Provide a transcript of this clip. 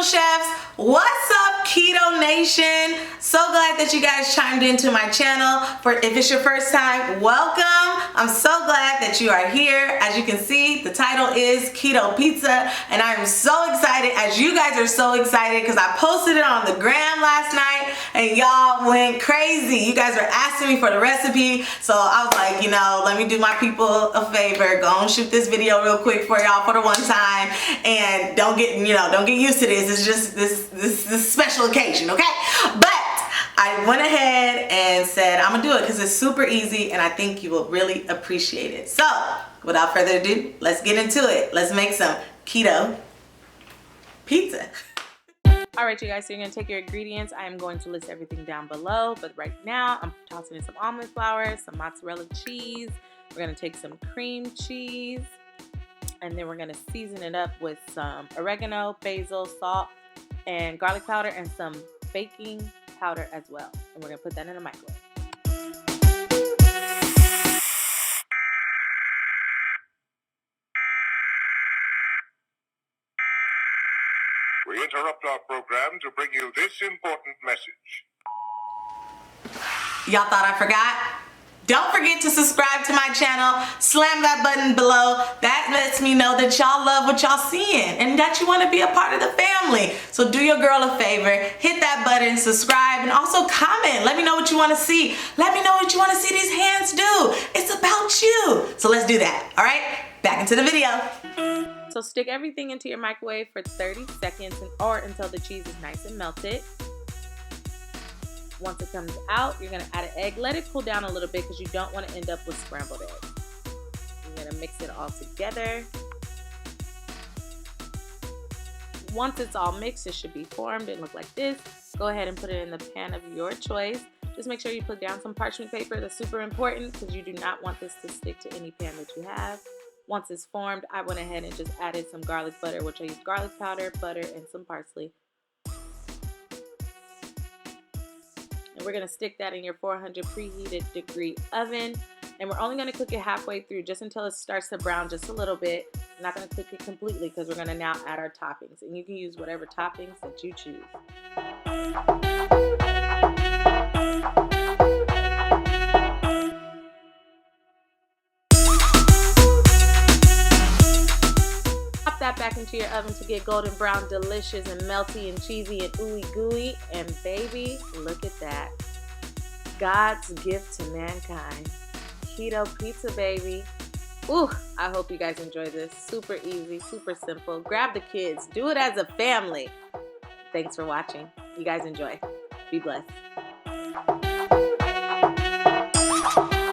chefs. What's up, Keto Nation? So glad that you guys chimed into my channel. If it's your first time, welcome. I'm so glad that you are here. As you can see, the title is Keto Pizza, and I am so excited, as you guys are so excited, because I posted it on the gram last night and y'all went crazy. You guys were asking me for the recipe, so I was like, let me do my people a favor, go and shoot this video real quick for y'all for the one time, and don't get used to this. It's just this special occasion, okay? But I went ahead and said I'm gonna do it because it's super easy and I think you will really appreciate it. So without further ado, let's get into it. Let's make some keto pizza. All right, you guys, so you're gonna take your ingredients. I am going to list everything down below, but right now I'm tossing in some almond flour, some mozzarella cheese. We're gonna take some cream cheese, and then we're gonna season it up with some oregano, basil, salt, and garlic powder, and some baking powder as well. And we're gonna put that in the microwave. We interrupt our program to bring you this important message. Y'all thought I forgot? Don't forget to subscribe to my channel. Slam that button below. That lets me know that y'all love what y'all seeing and that you want to be a part of the family. So do your girl a favor. Hit that button, subscribe, and also comment. Let me know what you want to see. Let me know what you want to see these hands do. It's about you. So let's do that. All right? Back into the video. So stick everything into your microwave for 30 seconds or until the cheese is nice and melted. Once it comes out, you're gonna add an egg. Let it cool down a little bit because you don't want to end up with scrambled eggs. You're gonna mix it all together. Once it's all mixed, it should be formed and look like this. Go ahead and put it in the pan of your choice. Just make sure you put down some parchment paper. That's super important because you do not want this to stick to any pan that you have. Once it's formed, I went ahead and just added some garlic butter, which I used garlic powder, butter, and some parsley. And we're gonna stick that in your 400 preheated degree oven. And we're only gonna cook it halfway through, just until it starts to brown just a little bit. I'm not gonna cook it completely because we're gonna now add our toppings. And you can use whatever toppings that you choose. Pop that back into your oven to get golden brown, delicious and melty and cheesy and ooey gooey. And baby, look at that. God's gift to mankind. Keto pizza, baby. Ooh, I hope you guys enjoy this. Super easy, super simple. Grab the kids. Do it as a family. Thanks for watching. You guys enjoy. Be blessed.